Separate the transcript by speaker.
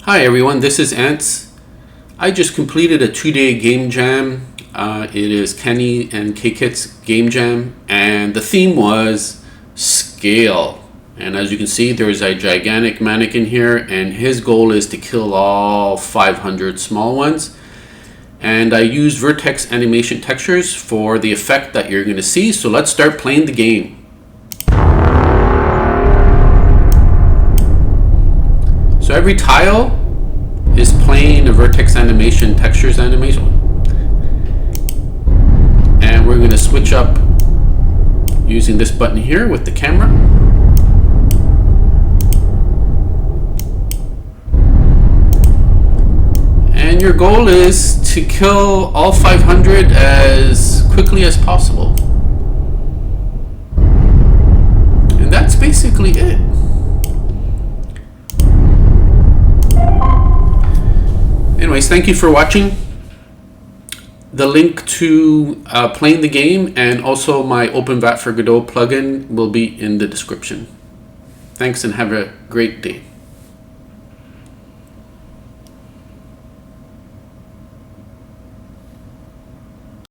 Speaker 1: Hi everyone, this is Ants. I just completed a 2-day game jam. It is Kenney and K-Kit's game jam, and the theme was scale. And as you can see, there is a gigantic mannequin here, and his goal is to kill all 500 small ones. And I used Vertex Animation Textures for the effect that you're going to see. So let's start playing the game. So every tile is playing a Vertex Animation Textures animation. And we're going to switch up using this button here with the camera. And your goal is to kill all 500 as quickly as possible. And that's basically it. Anyways, thank you for watching. The link to playing the game and also my Open VAT for Godot plugin will be in the description. Thanks and have a great day.